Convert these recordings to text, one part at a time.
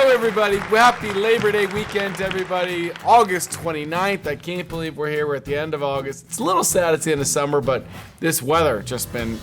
Hello, everybody. Happy Labor Day weekend to everybody. August 29th. I can't believe we're here. We're at the end of August. It's a little sad it's the end of summer, but this weather just been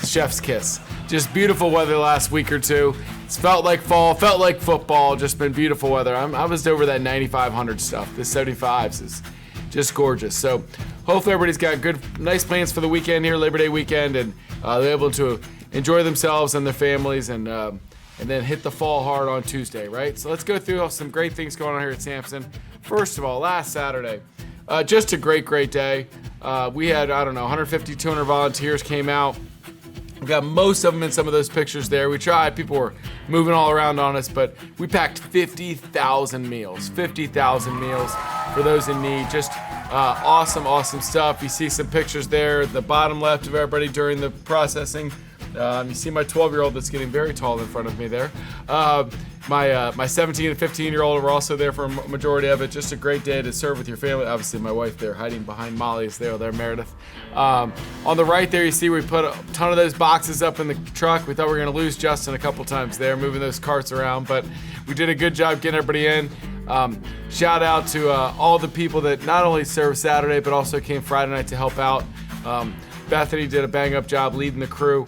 chef's kiss. Just beautiful weather last week or two. It's felt like fall, felt like football. Just been beautiful weather. I was over that 9,500 stuff. This 75s is just gorgeous. So hopefully everybody's got good, nice plans for the weekend here, Labor Day weekend, and they're able to enjoy themselves and their families and then hit the fall hard on Tuesday, right? So let's go through some great things going on here at Samson. First of all, last Saturday, just a great day. We had, 150, 200 volunteers came out. We got most of them in some of those pictures there. We tried, people were moving all around on us, but we packed 50,000 meals. 50,000 meals for those in need. Just awesome stuff. You see some pictures there at the bottom left of everybody during the processing. You see my 12-year-old that's getting very tall in front of me there. My 17 and 15-year-old were also there for a majority of it. Just a great day to serve with your family. Obviously, my wife there hiding behind Molly is there, Meredith. On the right there, you see we put a ton of those boxes up in the truck. We thought we were going to lose Justin a couple times there, moving those carts around, but we did a good job getting everybody in. Shout out to all the people that not only served Saturday, but also came Friday night to help out. Bethany did a bang-up job leading the crew.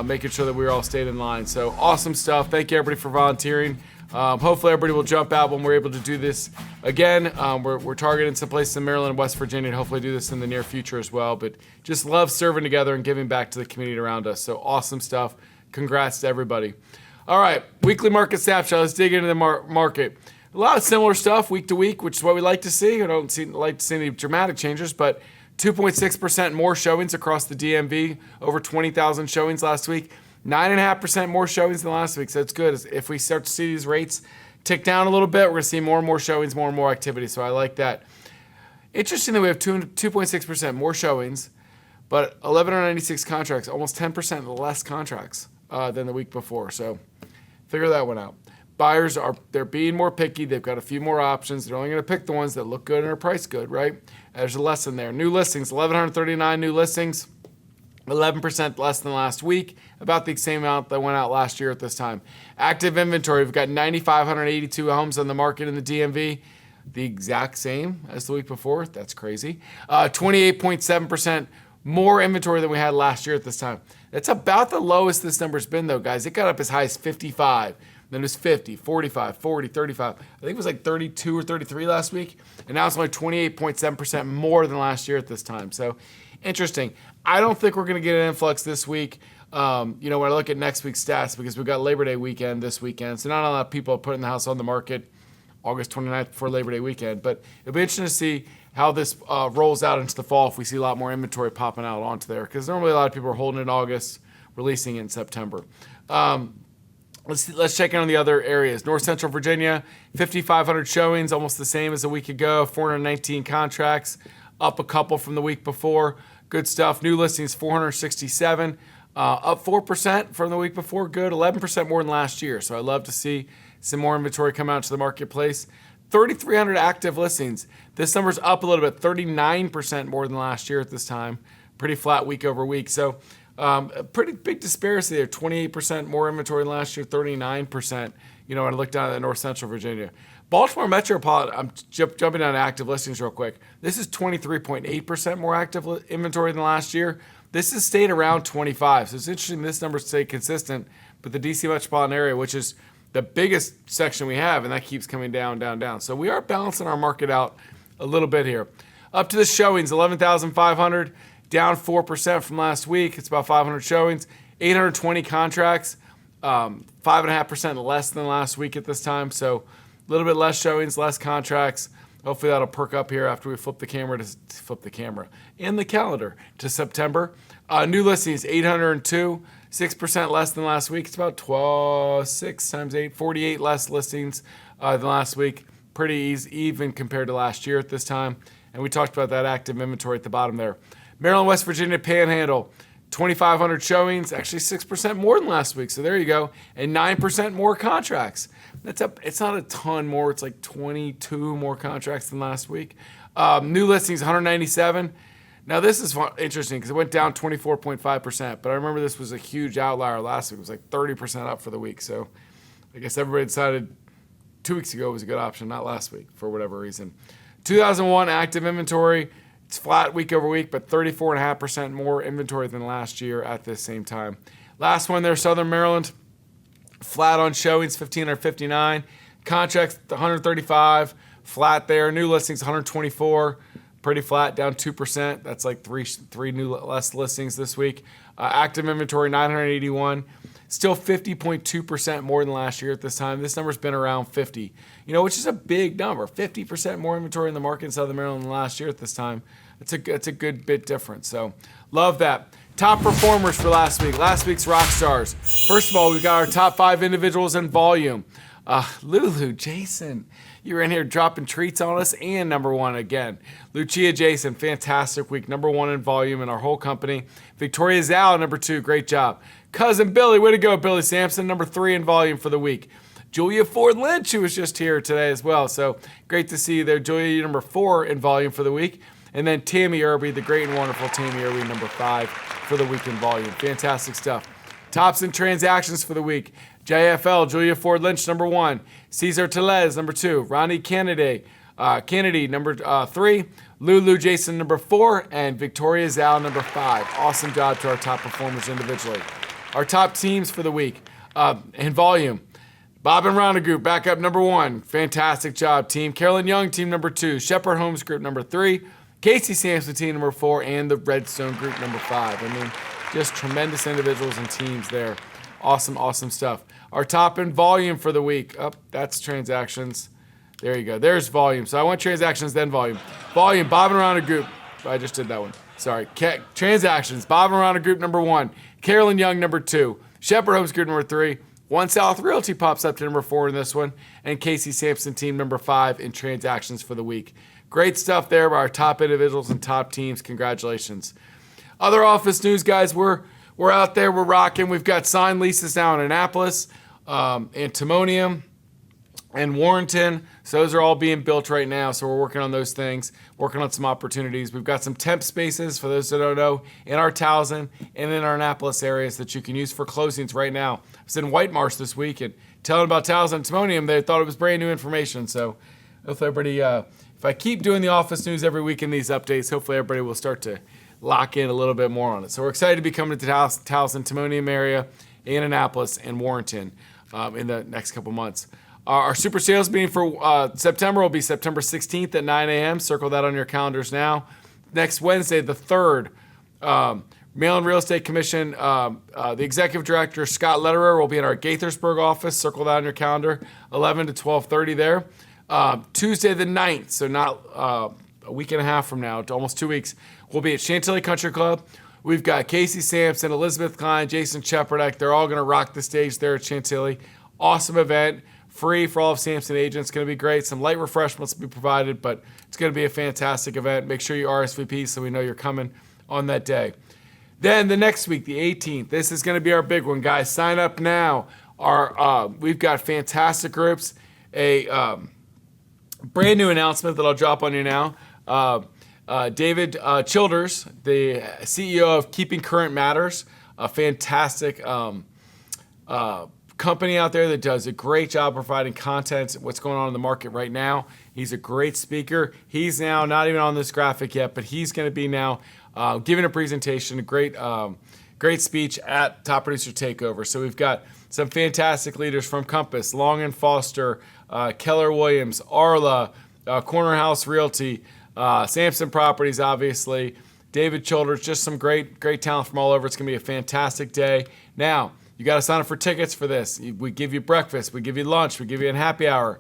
Making sure that we all stayed in line. So awesome stuff. Thank you everybody for volunteering. Hopefully everybody will jump out when we're able to do this again. We're targeting some places in Maryland and West Virginia and hopefully do this in the near future as well. But just love serving together and giving back to the community around us. So awesome stuff. Congrats to everybody. All right, weekly market snapshot. Let's dig into the market. A lot of similar stuff week to week, which is what we like to see. I don't like to see any dramatic changes, but 2.6% more showings across the DMV, over 20,000 showings last week. 9.5% more showings than last week, so it's good. If we start to see these rates tick down a little bit, we're going to see more and more showings, more and more activity, so I like that. Interesting that we have 2.6% more showings, but 1,196 contracts, almost 10% less contracts than the week before, so figure that one out. Buyers they're being more picky. They've got a few more options. They're only going to pick the ones that look good and are priced good, right? There's a lesson there. New listings, 1,139 new listings, 11% less than last week, about the same amount that went out last year at this time. Active inventory, we've got 9,582 homes on the market in the DMV, the exact same as the week before. That's crazy. 28.7% more inventory than we had last year at this time. That's about the lowest this number's been, though, guys. It got up as high as 55. Then it was 50, 45, 40, 35. I think it was like 32 or 33 last week. And now it's only 28.7% more than last year at this time. So interesting. I don't think we're going to get an influx this week. When I look at next week's stats, because we've got Labor Day weekend this weekend. So not a lot of people are putting the house on the market August 29th before Labor Day weekend. But it'll be interesting to see how this rolls out into the fall if we see a lot more inventory popping out onto there. Because normally a lot of people are holding it in August, releasing it in September. Let's check in on the other areas. North Central Virginia, 5,500 showings, almost the same as a week ago. 419 contracts, up a couple from the week before. Good stuff. New listings, 467, up 4% from the week before. Good, 11% more than last year. So I love to see some more inventory come out to the marketplace. 3,300 active listings. This number's up a little bit, 39% more than last year at this time. Pretty flat week over week. So a pretty big disparity there, 28% more inventory than last year, 39%, when I look down at North Central Virginia. Baltimore Metropolitan, I'm jumping down to active listings real quick. This is 23.8% more active inventory than last year. This has stayed around 25, so it's interesting this number stayed consistent, but the DC Metropolitan area, which is the biggest section we have, and that keeps coming down. So we are balancing our market out a little bit here. Up to the showings, 11,500. Down 4% from last week. It's about 500 showings, 820 contracts, 5.5% less than last week at this time. So a little bit less showings, less contracts. Hopefully that'll perk up here after we flip the camera and the calendar to September. New listings, 802, 6% less than last week. It's about 6 times 8, 48 less listings than last week. Pretty even compared to last year at this time. And we talked about that active inventory at the bottom there. Maryland, West Virginia, Panhandle, 2,500 showings, actually 6% more than last week. So there you go. And 9% more contracts. That's up. It's not a ton more. It's like 22 more contracts than last week. New listings, 197. Now this is interesting because it went down 24.5%. But I remember this was a huge outlier last week. It was like 30% up for the week. So I guess everybody decided 2 weeks ago was a good option, not last week for whatever reason. 2001 active inventory. It's flat week over week, but 34.5% more inventory than last year at this same time. Last one there, Southern Maryland. Flat on showings, 1,559. Contracts, 135. Flat there. New listings, 124. Pretty flat, down 2%. That's like three new less listings this week. Active inventory, 981. Still 50.2% more than last year at this time. This number's been around 50, which is a big number. 50% more inventory in the market in Southern Maryland than last year at this time. It's a good bit different. So love that. Top performers for last week. Last week's rock stars. First of all, we've got our top 5 individuals in volume. Lucia Jason, you were in here dropping treats on us, and number 1 again. Lucia Jason, fantastic week. Number 1 in volume in our whole company. Victoria Zhao, number 2, great job. Cousin Billy, way to go, Billy Samson, number 3 in volume for the week. Julia Foard-Lynch, who was just here today as well. So great to see you there. Julia, you're number 4 in volume for the week. And then Tammy Irby, the great and wonderful Tammy Irby, number 5 for the week in volume. Fantastic stuff. Tops in transactions for the week. JFL, Julia Foard-Lynch, number 1. Cesar Tellez, number 2. Ronni Cannady, number 3. Lucia Jason, number 4. And Victoria Zhao, number 5. Awesome job to our top performers individually. Our top teams for the week in volume. Bob Ronna Group, back up number 1. Fantastic job, team. Carolyn Young, team number 2. Shepherd Homes Group, number 3. Casey Samson, team number 4. And the Redstone Group, number 5. I mean, just tremendous individuals and teams there. Awesome, awesome stuff. Our top in volume for the week. That's transactions. There you go. There's volume. So I want transactions, then volume. Volume, Bob Ronna Group. I just did that one. Sorry. Transactions, Bob Ronna Group, number 1. Carolyn Young, number 2. Shepherd Homes Group, number 3. One South Realty pops up to number 4 in this one. And Casey Samson, team number 5 in transactions for the week. Great stuff there by our top individuals and top teams. Congratulations. Other office news, guys. We're out there. We're rocking. We've got signed leases now in Annapolis, Antimonium, and Warrenton. So those are all being built right now. So we're working on those things, working on some opportunities. We've got some temp spaces, for those that don't know, in our Towson and in our Annapolis areas that you can use for closings right now. I was in White Marsh this week and telling about Towson and Antimonium. They thought it was brand new information. So hopefully everybody, if I keep doing the office news every week in these updates, hopefully everybody will start to lock in a little bit more on it. So we're excited to be coming to the Towson, Timonium area, in Annapolis, and Warrenton in the next couple months. Our super sales meeting for September will be September 16th at 9 a.m. Circle that on your calendars now. Next Wednesday, the 3rd, Maryland Real Estate Commission, the executive director, Scott Lederer, will be in our Gaithersburg office. Circle that on your calendar, 11 to 12:30 there. Tuesday the 9th, so not a week and a half from now, to almost 2 weeks, we'll be at Chantilly Country Club. We've got Casey Samson, Elizabeth Klein, Jason Cheperdak. They're all going to rock the stage there at Chantilly. Awesome event, free for all of Samson agents. Going to be great. Some light refreshments will be provided, but it's going to be a fantastic event. Make sure you RSVP so we know you're coming on that day. Then the next week, the 18th, this is going to be our big one, guys. Sign up now. We've got fantastic groups. A brand new announcement that I'll drop on you now. David Childers, the CEO of Keeping Current Matters, a fantastic company out there that does a great job providing content, what's going on in the market right now. He's a great speaker. He's now not even on this graphic yet, but he's going to be now giving a presentation, a great speech at Top Producer Takeover. So we've got some fantastic leaders from Compass, Long & Foster, Keller Williams, Arla, Corner House Realty, Samson Properties, obviously, David Childers, just some great talent from all over. It's going to be a fantastic day. Now, you got to sign up for tickets for this. We give you breakfast, we give you lunch, we give you a happy hour.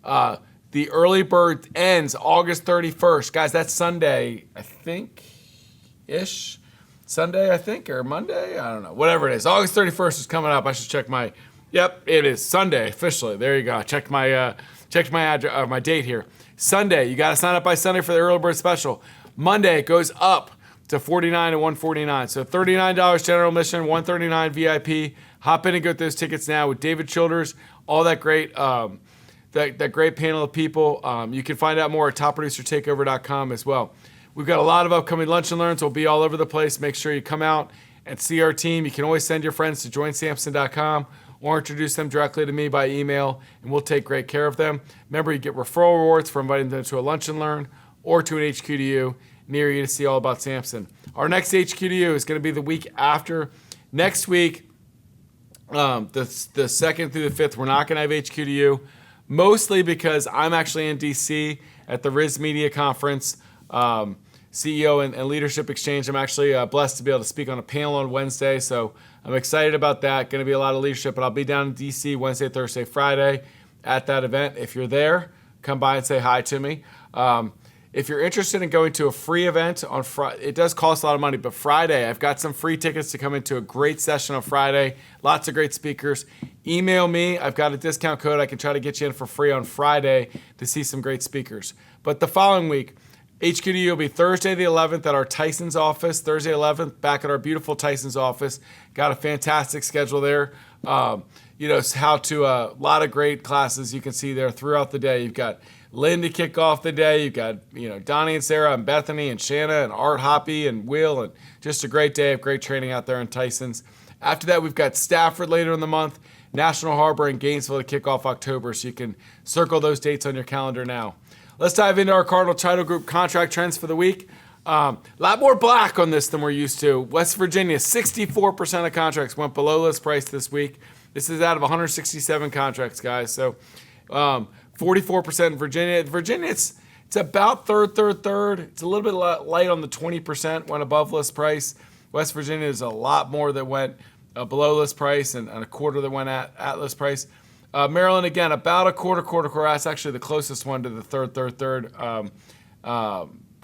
The early bird ends August 31st. Guys, that's Sunday, I think-ish. Sunday, I think, or Monday? I don't know. Whatever it is. August 31st is coming up. I should check my... Yep, it is Sunday, officially. There you go. I checked my address, my date here. Sunday, you got to sign up by Sunday for the early bird special. Monday, it goes up to $49 and $149. So $39 general admission, $139 VIP. Hop in and get those tickets now with David Childers, all that great that great panel of people. You can find out more at topproducertakeover.com as well. We've got a lot of upcoming lunch and learns. We'll be all over the place. Make sure you come out and see our team. You can always send your friends to joinsamson.com or introduce them directly to me by email, and we'll take great care of them. Remember, you get referral rewards for inviting them to a lunch and learn or to an HQDU near you to see all about Samson. Our next HQDU is going to be the week after. Next week, the 2nd through the 5th, we're not going to have HQDU, mostly because I'm actually in DC at the Riz Media Conference, CEO and Leadership Exchange. I'm actually blessed to be able to speak on a panel on Wednesday, so I'm excited about that. Going to be a lot of leadership, but I'll be down in DC Wednesday, Thursday, Friday at that event. If you're there, come by and say hi to me. If you're interested in going to a free event on Friday, it does cost a lot of money, but Friday, I've got some free tickets to come into a great session on Friday. Lots of great speakers. Email me. I've got a discount code. I can try to get you in for free on Friday to see some great speakers. But the following week, HQDU will be Thursday the 11th at our Tyson's office. Thursday 11th, back at our beautiful Tyson's office. Got a fantastic schedule there. A lot of great classes you can see there throughout the day. You've got Lynn to kick off the day. You've got, Donnie and Sarah and Bethany and Shanna and Art Hoppy and Will, and just a great day of great training out there in Tyson's. After that, we've got Stafford later in the month, National Harbor and Gainesville to kick off October, so you can circle those dates on your calendar now. Let's dive into our Cardinal Title Group contract trends for the week. A lot more black on this than we're used to. West Virginia, 64% of contracts went below list price this week. This is out of 167 contracts, guys. So 44% in Virginia. Virginia, it's about third. It's a little bit light on the 20% went above list price. West Virginia is a lot more that went below list price and a quarter that went at list price. Maryland, again, about a quarter. That's actually the closest one to the third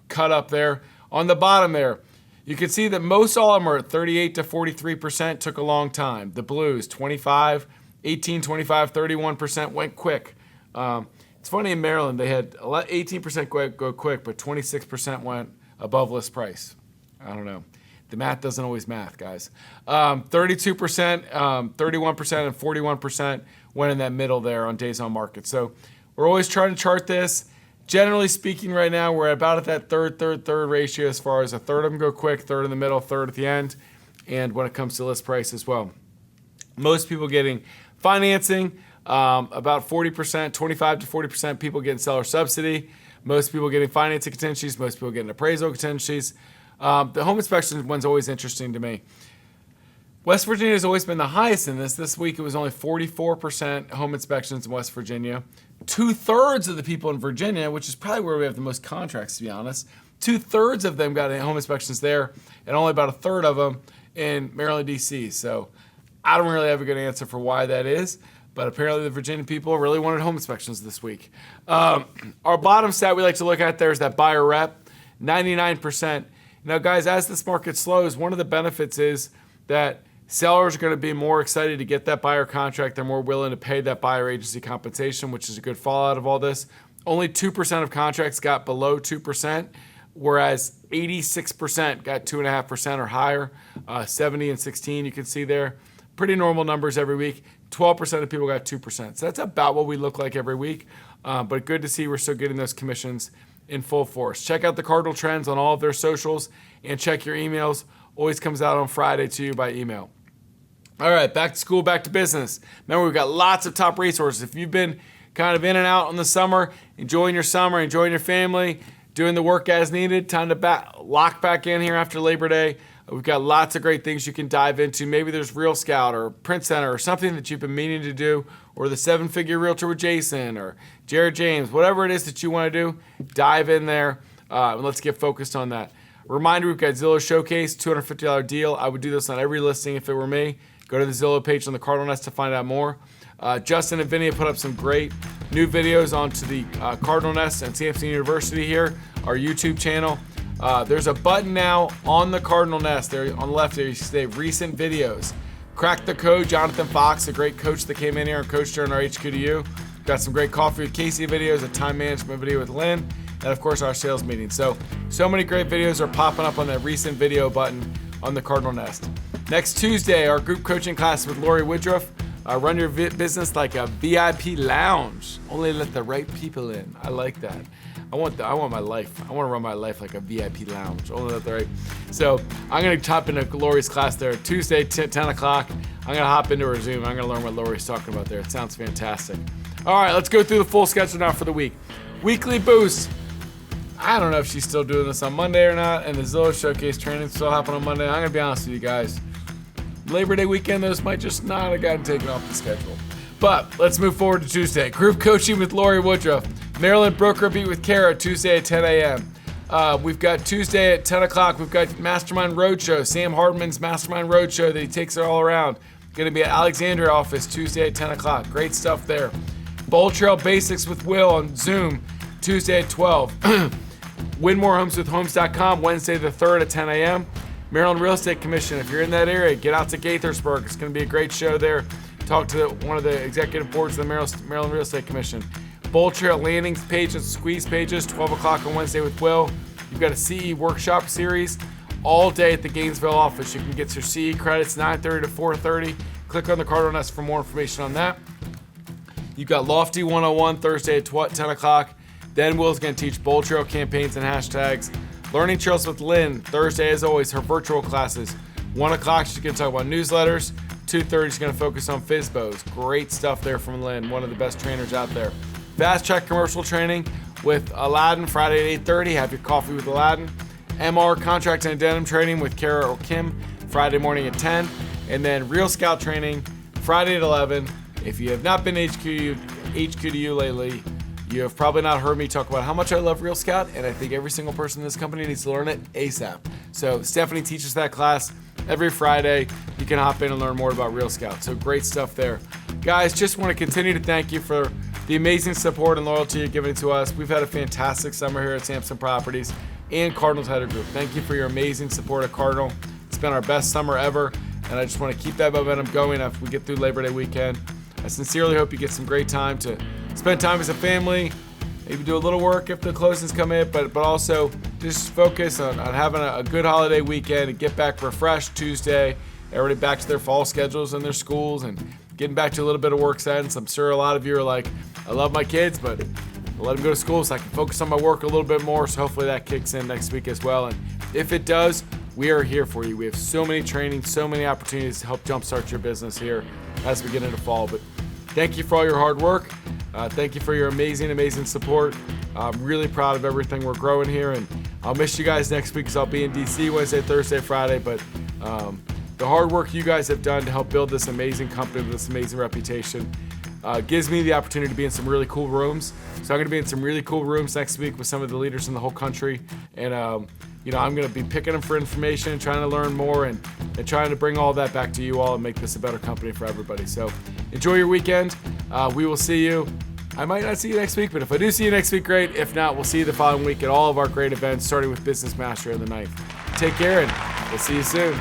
cut up there. On the bottom there, you can see that most all of them are at 38 to 43%. Took a long time. The Blues, 25, 18, 25, 31% went quick. It's funny in Maryland, they had 18% go quick, but 26% went above list price. I don't know. The math doesn't always math, guys. 32%, 31%, and 41% went in that middle there on days on market. So we're always trying to chart this. Generally speaking, right now, we're about at that third ratio as far as a third of them go quick, third in the middle, third at the end, and when it comes to list price as well. Most people getting financing, about 40%, 25 to 40% people getting seller subsidy. Most people getting financing contingencies. Most people getting appraisal contingencies. The home inspection one's always interesting to me. West Virginia has always been the highest in this. This week it was only 44% home inspections in West Virginia. 2/3 of the people in Virginia, which is probably where we have the most contracts, to be honest, 2/3 of them got home inspections there, and only about a third of them in Maryland, D.C. So I don't really have a good answer for why that is, but apparently the Virginia people really wanted home inspections this week. Our bottom stat we like to look at there is that buyer rep, 99%. Now, guys, as this market slows, one of the benefits is that sellers are going to be more excited to get that buyer contract. They're more willing to pay that buyer agency compensation, which is a good fallout of all this. Only 2% of contracts got below 2%, whereas 86% got 2.5% or higher. 70 and 16, you can see there. Pretty normal numbers every week. 12% of people got 2%. So that's about what we look like every week. But good to see we're still getting those commissions in full force. Check out the Cardinal Trends on all of their socials and check your emails. Always comes out on Friday to you by email. All right, back to school, back to business. Remember, we've got lots of top resources. If you've been kind of in and out in the summer, enjoying your summer, enjoying your family, doing the work as needed, time to lock back in here after Labor Day. We've got lots of great things you can dive into. Maybe there's Real Scout or Print Center or something that you've been meaning to do, or the 7-Figure Realtor with Jason or Jared James, whatever it is that you want to do, dive in there and let's get focused on that. Reminder, we've got Zillow Showcase, $250 deal. I would do this on every listing if it were me. Go to the Zillow page on the Cardinal Nest to find out more. Justin and Vinny have put up some great new videos onto the Cardinal Nest and Samson University here, our YouTube channel. There's a button now on the Cardinal Nest there on the left there. You say recent videos. Crack the code. Jonathan Fox, a great coach that came in here and coached during our HQDU. Got some great Coffee with Casey videos, a time management video with Lynn, and of course our sales meeting. So many great videos are popping up on that recent video button on the Cardinal Nest. Next Tuesday, our group coaching class with Lori Woodruff. Run your business like a VIP lounge. Only let the right people in. I like that. I want my life. I want to run my life like a VIP lounge. Oh, that's right. So I'm going to hop into Lori's class there Tuesday, 10 o'clock. I'm going to hop into her Zoom. I'm going to learn what Lori's talking about there. It sounds fantastic. All right, let's go through the full schedule now for the week. Weekly boost. I don't know if she's still doing this on Monday or not, and the Zillow Showcase training still happening on Monday. I'm going to be honest with you guys. Labor Day weekend, those might just not have gotten taken off the schedule. But let's move forward to Tuesday. Group coaching with Lori Woodruff. Maryland Broker Beat with Kara, Tuesday at 10 a.m. We've got Tuesday at 10 o'clock. We've got Mastermind Roadshow, Sam Hardman's Mastermind Roadshow that he takes it all around. Going to be at Alexandria office Tuesday at 10 o'clock. Great stuff there. Bold Trail Basics with Will on Zoom, Tuesday at 12. Win More Homes with Homes.com, Wednesday the 3rd at 10 a.m. Maryland Real Estate Commission, if you're in that area, get out to Gaithersburg. It's going to be a great show there. Talk to one of the executive boards of the Maryland Real Estate Commission. Bold Trail landing pages, squeeze pages, 12 o'clock on Wednesday with Will. You've got a CE workshop series all day at the Gainesville office. You can get your CE credits 9:30 to 4:30. Click on the card on us for more information on that. You've got Lofty 101 Thursday at 10 o'clock. Then Will's going to teach Bold Trail campaigns and hashtags. Learning Trails with Lynn, Thursday as always, her virtual classes. 1 o'clock, she's going to talk about newsletters. 2:30, she's going to focus on FISBOs. Great stuff there from Lynn, one of the best trainers out there. Fast Track commercial training with Aladdin, Friday at 8:30. Have your coffee with Aladdin. MR contract and addendum training with Kara or Kim, Friday morning at 10. And then Real Scout training, Friday at 11. If you have not been HQ to you lately, you have probably not heard me talk about how much I love Real Scout, and I think every single person in this company needs to learn it ASAP. So Stephanie teaches that class every Friday. You can hop in and learn more about Real Scout. So great stuff there. Guys, just want to continue to thank you for the amazing support and loyalty you're giving to us. We've had a fantastic summer here at Samson Properties and Cardinal Title Group. Thank you for your amazing support at Cardinal. It's been our best summer ever, and I just want to keep that momentum going after we get through Labor Day weekend. I sincerely hope you get some great time to spend time as a family, maybe do a little work if the closings come in, but also just focus on having a good holiday weekend and get back refreshed Tuesday. Everybody back to their fall schedules and their schools and getting back to a little bit of work sense. I'm sure a lot of you are like, I love my kids, but I'll let them go to school so I can focus on my work a little bit more. So hopefully that kicks in next week as well. And if it does, we are here for you. We have so many trainings, so many opportunities to help jumpstart your business here as we get into fall. But thank you for all your hard work. Thank you for your amazing support. I'm really proud of everything we're growing here, and I'll miss you guys next week because I'll be in DC Wednesday, Thursday, Friday. But the hard work you guys have done to help build this amazing company with this amazing reputation gives me the opportunity to be in some really cool rooms. So I'm going to be in some really cool rooms next week with some of the leaders in the whole country, and I'm going to be picking them for information, trying to learn more, and trying to bring all that back to you all and make this a better company for everybody. So enjoy your weekend. We will see you. I might not see you next week, but if I do see you next week, great. If not, we'll see you the following week at all of our great events, starting with Business Mastery on the 9th. Take care, and we'll see you soon.